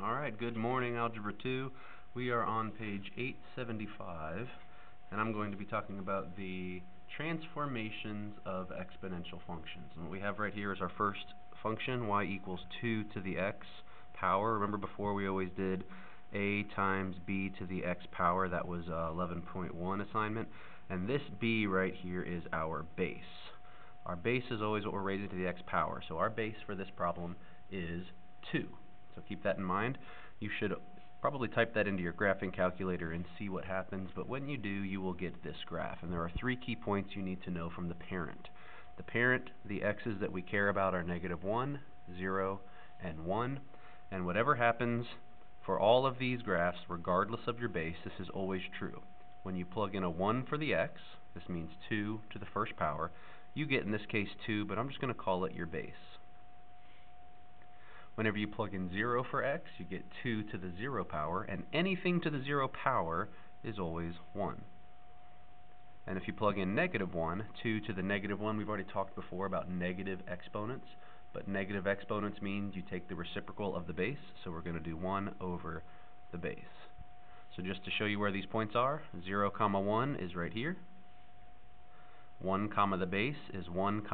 Alright, good morning, Algebra 2. We are on page 875, and I'm going to be talking about the transformations of exponential functions. And what we have right here is our first function, y equals 2 to the x power. Remember before we always did a times b to the x power. That was 11.1 assignment. And this b right here is our base. Our base is always what we're raising to the x power. So our base for this problem is 2. So keep that in mind. You should probably type that into your graphing calculator and see what happens, but when you do, you will get this graph. And there are 3 key points you need to know from the parent. The parent, the x's that we care about are -1, 0, and 1. And whatever happens for all of these graphs, regardless of your base, this is always true. When you plug in a 1 for the x, this means 2 to the first power. You get, in this case, 2, but I'm just going to call it your base. Whenever you plug in 0 for x, you get 2 to the 0 power, and anything to the 0 power is always 1. And if you plug in -1, 2 to the -1, we've already talked before about negative exponents, but negative exponents means you take the reciprocal of the base, so we're going to do 1 over the base. So just to show you where these points are, 0, 1 is right here. 1, the base is 1,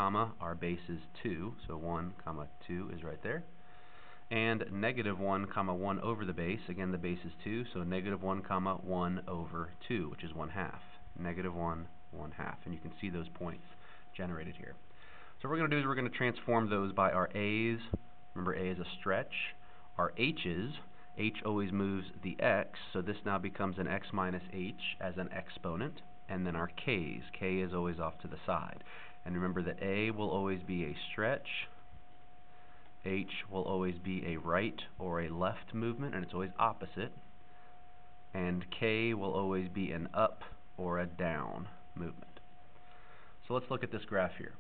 our base is 2, so 1, 2 is right there. And -1, 1 over the base, again the base is 2, so -1, 1 over 2, which is 1/2. -1, 1/2, and you can see those points generated here. So what we're going to do is we're going to transform those by our a's. Remember, a is a stretch. Our h's, h always moves the x, so this now becomes an x minus h as an exponent. And then our k's, k is always off to the side. And remember that a will always be a stretch, h will always be a right or a left movement, and it's always opposite. And k will always be an up or a down movement. So let's look at this graph here.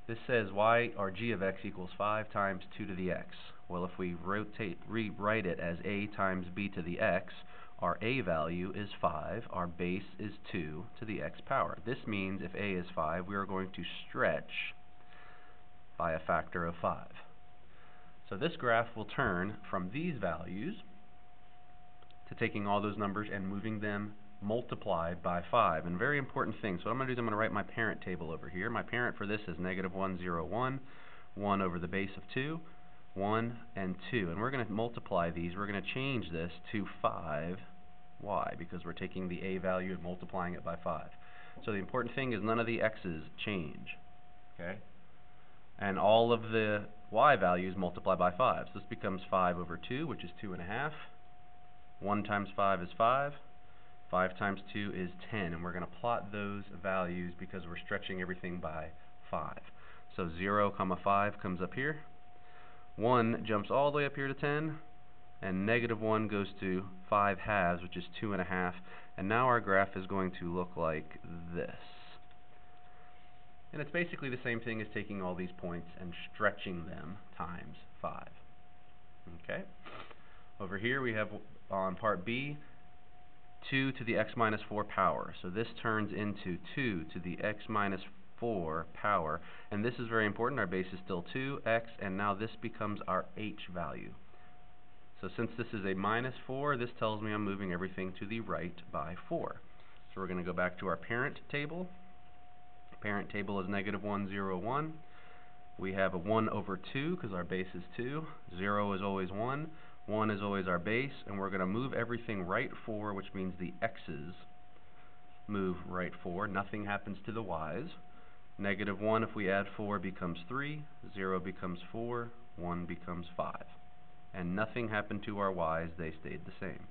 This says y, or g of x, equals 5 times 2 to the x. Well, if we rewrite it as a times b to the x, our a value is 5, our base is 2 to the x power. This means if a is 5, we are going to stretch by a factor of 5. So this graph will turn from these values to taking all those numbers and moving them multiplied by 5. And very important thing, so what I'm going to do is I'm going to write my parent table over here. My parent for this is -1, 0, 1, 1 over the base of 2, 1, and 2. And we're going to multiply these. We're going to change this to 5. Why? Because we're taking the a value and multiplying it by 5. So the important thing is none of the x's change. Okay? And all of the y values multiply by 5. So this becomes 5 over 2, which is 2.5. 1 times 5 is 5. 5 times 2 is 10. And we're going to plot those values because we're stretching everything by 5. So 0, 5 comes up here. 1 jumps all the way up here to 10. And -1 goes to 5/2, which is 2.5. And now our graph is going to look like this. And it's basically the same thing as taking all these points and stretching them times 5. Okay? Over here we have, on part B, 2 to the x minus 4 power. So this turns into 2 to the x minus 4 power. And this is very important. Our base is still 2x, and now this becomes our h value. So since this is a -4, this tells me I'm moving everything to the right by 4. So we're going to go back to our parent table. Parent table is -1, 0, 1. We have a 1 over 2 because our base is 2. 0 is always 1. 1 is always our base. And we're going to move everything right 4, which means the x's move right 4. Nothing happens to the y's. -1, if we add 4, becomes 3. 0 becomes 4. 1 becomes 5. And nothing happened to our y's. They stayed the same.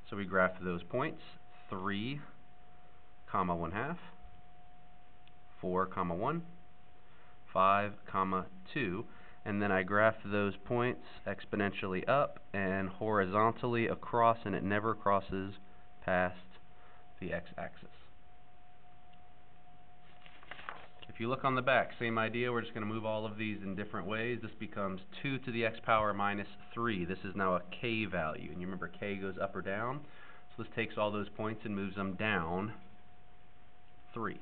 So we graph those points. 3, 1/2. 4, 1, 5, 2, and then I graph those points exponentially up and horizontally across, and it never crosses past the x-axis. If you look on the back, same idea. We're just going to move all of these in different ways. This becomes 2 to the x power minus 3. This is now a k value, and you remember k goes up or down. So this takes all those points and moves them down 3.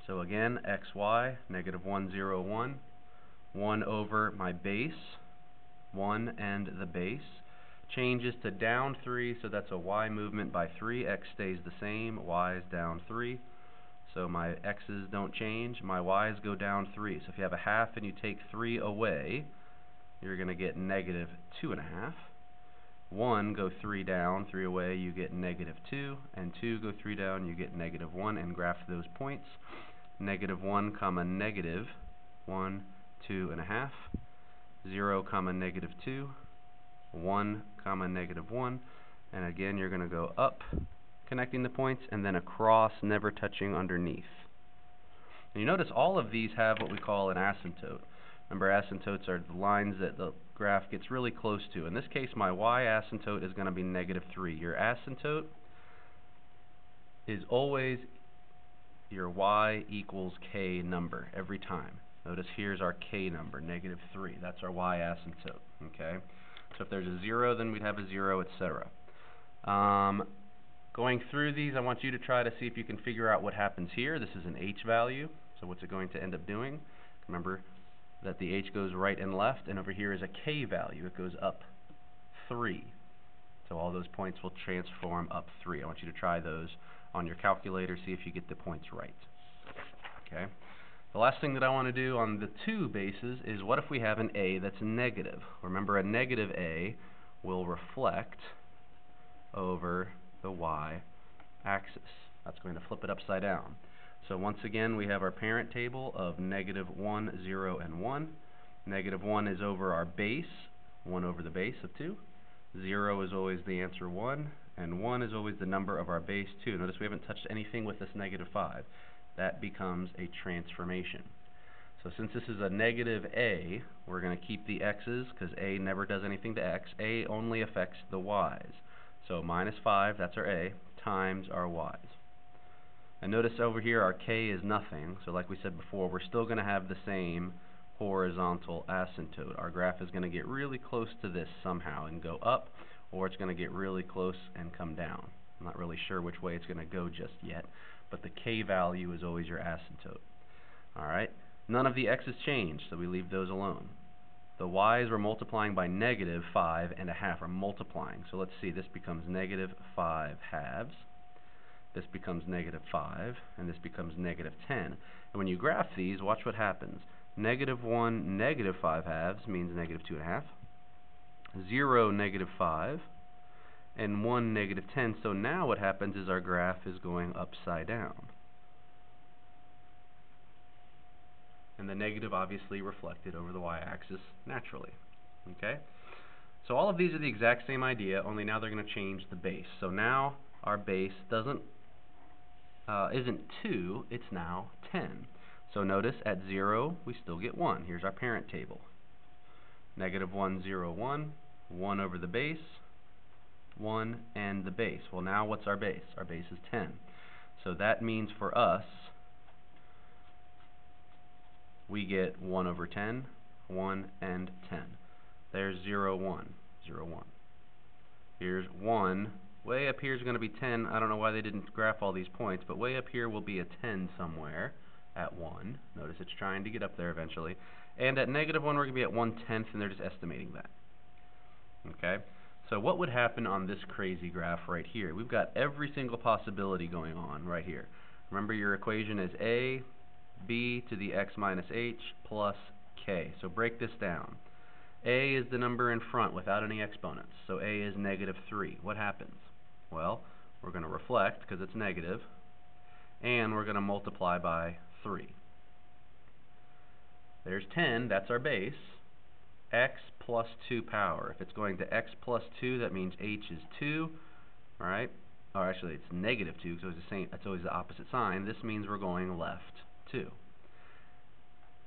So again, xy, -1, 0, 1, 1 over my base, 1 and the base, changes to down 3, so that's a y movement by 3. X stays the same, y is down 3. So my x's don't change, my y's go down 3. So if you have a half and you take 3 away, you're going to get negative 2.5. 1 go 3 down, 3 away, you get negative 2, and 2 go 3 down, you get negative 1, and graph those points. Negative 1 comma negative 1, 2.5, 0 comma negative 2, 1 comma negative 1, and again you're going to go up, connecting the points, and then across, never touching underneath. And you notice all of these have what we call an asymptote. Remember, asymptotes are the lines that the graph gets really close to. In this case, my y asymptote is going to be negative 3. Your asymptote is always your y equals k number every time. Notice here's our k number, negative 3. That's our y asymptote. Okay? So if there's a 0, then we'd have a 0, etc. Going through these, I want you to try to see if you can figure out what happens here. This is an h value, so what's it going to end up doing? Remember that the h goes right and left, and over here is a k value. It goes up 3. So all those points will transform up 3. I want you to try those on your calculator, see if you get the points right. Okay. The last thing that I want to do on the two bases is, what if we have an a that's negative? Remember, a negative a will reflect over the y-axis. That's going to flip it upside down. So once again, we have our parent table of negative 1, 0, and 1. Negative 1 is over our base, 1 over the base of 2. 0 is always the answer 1, and 1 is always the number of our base 2. Notice we haven't touched anything with this negative 5. That becomes a transformation. So since this is a negative a, we're going to keep the x's, because a never does anything to x. A only affects the y's. So minus 5, that's our a, times our y's. And notice over here our k is nothing, so like we said before, we're still going to have the same horizontal asymptote. Our graph is going to get really close to this somehow and go up, or it's going to get really close and come down. I'm not really sure which way it's going to go just yet, but the k value is always your asymptote. Alright, none of the x's change, so we leave those alone. The y's we're multiplying by negative 5.5, are multiplying. So let's see, this becomes negative 5 halves. This becomes negative 5, and this becomes negative 10. And when you graph these, watch what happens. Negative 1, negative 5 halves means negative 2.5. 0, negative 5. And 1, negative 10. So now what happens is our graph is going upside down. And the negative obviously reflected over the y-axis naturally. Okay? So all of these are the exact same idea, only now they're going to change the base. So now our base isn't 2, it's now 10. So notice at 0 we still get 1. Here's our parent table. Negative 1, 0, 1. 1 over the base. 1 and the base. Well, now what's our base? Our base is 10. So that means for us, we get 1 over 10, 1 and 10. There's 0, 1, 0, 1. Here's 1. Way up here is going to be 10. I don't know why they didn't graph all these points, but way up here will be a 10 somewhere at 1. Notice it's trying to get up there eventually. And at negative 1, we're going to be at 1/10, and they're just estimating that. Okay? So what would happen on this crazy graph right here? We've got every single possibility going on right here. Remember, your equation is a b to the x minus h plus k. So break this down. A is the number in front without any exponents. So a is negative 3. What happens? Well, we're going to reflect because it's negative, and we're going to multiply by 3. There's 10. That's our base. X plus 2 power. If it's going to x plus 2, that means h is 2. All right? Or actually, it's negative 2, so it's always the opposite sign. This means we're going left 2.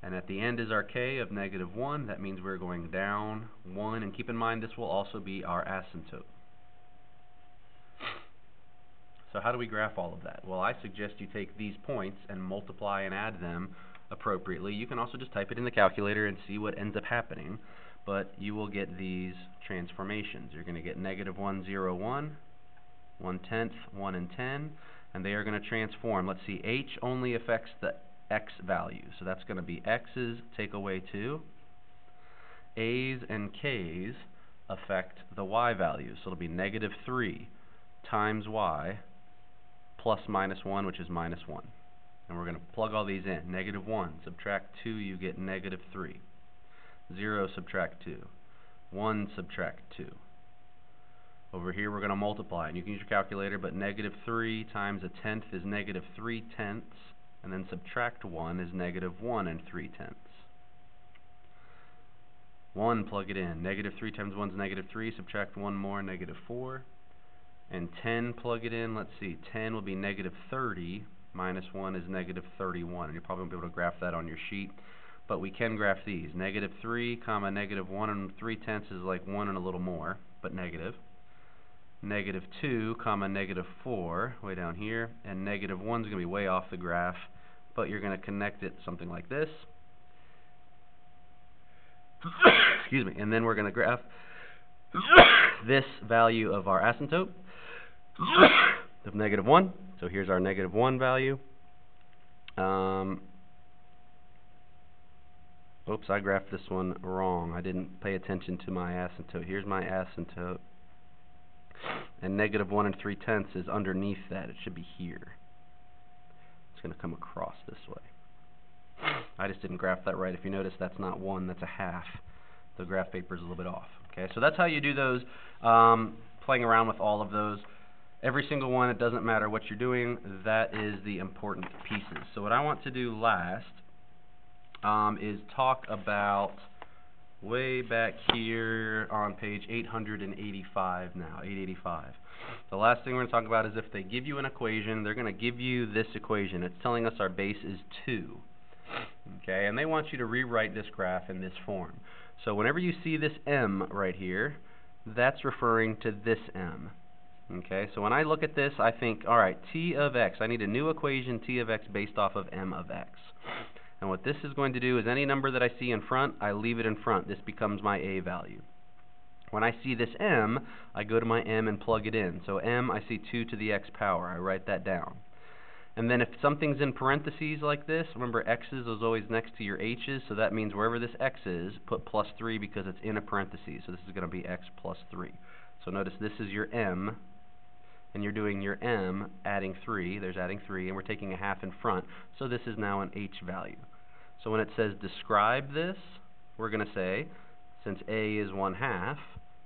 And at the end is our k of negative 1. That means we're going down 1. And keep in mind, this will also be our asymptote. So how do we graph all of that? Well, I suggest you take these points and multiply and add them appropriately. You can also just type it in the calculator and see what ends up happening. But you will get these transformations. You're going to get negative 1, 0, 1, 1/10, 1 and 10. And they are going to transform. Let's see, h only affects the x value. So that's going to be x's take away 2. A's and K's affect the y values. So it'll be negative 3 times y plus minus 1, which is minus 1. And we're going to plug all these in. Negative 1, subtract 2, you get negative 3. 0, subtract 2. 1, subtract 2. Over here we're going to multiply, and you can use your calculator, but negative 3 times a tenth is negative 3/10, and then subtract 1 is negative 1 3/10. 1, plug it in. Negative 3 times 1 is negative 3, subtract 1 more, negative 4. And 10, plug it in. Let's see, 10 will be negative 30, minus 1 is negative 31. And you probably won't be able to graph that on your sheet, but we can graph these. Negative 3, comma, negative 1 3/10 is like 1 and a little more, but negative. Negative 2, comma, negative 4, way down here, and negative 1 is going to be way off the graph, but you're going to connect it something like this. Excuse me, and then we're going to graph this value of our asymptote of negative 1. So here's our negative 1 value. Oops, I graphed this one wrong. I didn't pay attention to my asymptote. Here's my asymptote. And negative 1 3/10 is underneath that. It should be here. It's going to come across this way. I just didn't graph that right. If you notice, that's not 1, that's a half. The graph paper is a little bit off. Okay, so that's how you do those, playing around with all of those. Every single one, it doesn't matter what you're doing, that is the important pieces. So what I want to do last is talk about way back here on page 885 now, 885. The last thing we're going to talk about is if they give you an equation, they're going to give you this equation. It's telling us our base is 2. Okay, and they want you to rewrite this graph in this form. So whenever you see this m right here, that's referring to this m. Okay, so when I look at this, I think, all right, t of x, I need a new equation, t of x based off of m of x. And what this is going to do is any number that I see in front, I leave it in front. This becomes my a value. When I see this m, I go to my m and plug it in. So m, I see 2 to the x power. I write that down. And then if something's in parentheses like this, remember x's is always next to your h's, so that means wherever this x is, put plus 3 because it's in a parentheses. So this is going to be x plus 3. So notice this is your m, and you're doing your m, adding 3, there's adding 3, and we're taking a half in front, so this is now an h value. So when it says describe this, we're going to say, since a is 1/2,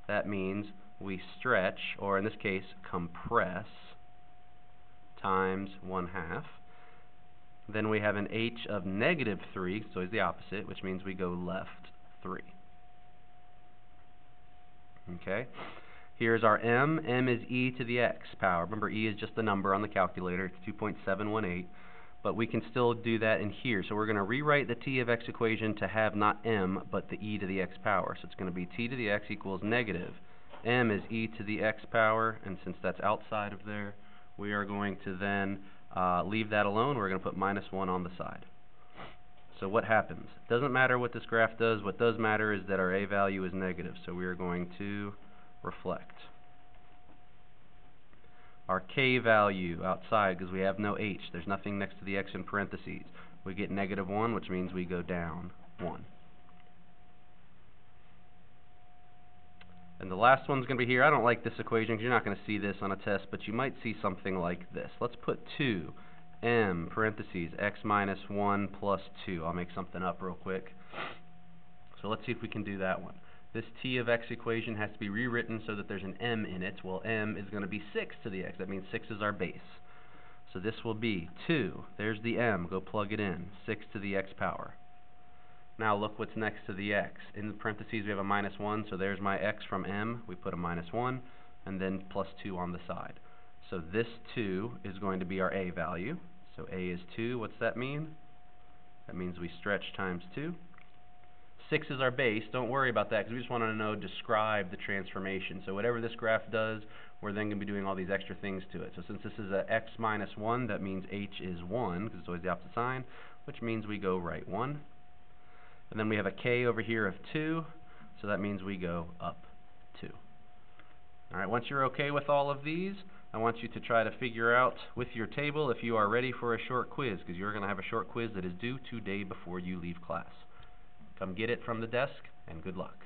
that means we stretch, or in this case, compress, times 1/2. Then we have an h of negative 3, so it's the opposite, which means we go left 3. Okay? Here's our m. m is e to the x power. Remember, e is just the number on the calculator. It's 2.718. But we can still do that in here. So we're going to rewrite the t of x equation to have not m, but the e to the x power. So it's going to be t to the x equals negative. m is e to the x power, and since that's outside of there, we are going to then leave that alone. We're going to put minus 1 on the side. So what happens? It doesn't matter what this graph does. What does matter is that our a value is negative. So we are going to reflect. Our k value outside, because we have no h, there's nothing next to the x in parentheses. We get negative 1, which means we go down 1. And the last one's going to be here. I don't like this equation because you're not going to see this on a test, but you might see something like this. Let's put 2 m parentheses x minus 1 plus 2. I'll make something up real quick. So let's see if we can do that one. This t of x equation has to be rewritten so that there's an m in it. Well, m is going to be 6 to the x. That means 6 is our base. So this will be 2. There's the m. Go plug it in. 6 to the x power. Now look what's next to the x. In the parentheses we have a minus 1, so there's my x from m. We put a minus 1, and then plus 2 on the side. So this 2 is going to be our a value. So a is 2. What's that mean? That means we stretch times 2. 6 is our base. Don't worry about that because we just want to know describe the transformation. So whatever this graph does, we're then going to be doing all these extra things to it. So since this is a x minus 1, that means h is 1 because it's always the opposite sign, which means we go right 1. And then we have a k over here of 2, so that means we go up 2. All right, once you're okay with all of these, I want you to try to figure out with your table if you are ready for a short quiz, because you're going to have a short quiz that is due today before you leave class. Come get it from the desk, and good luck.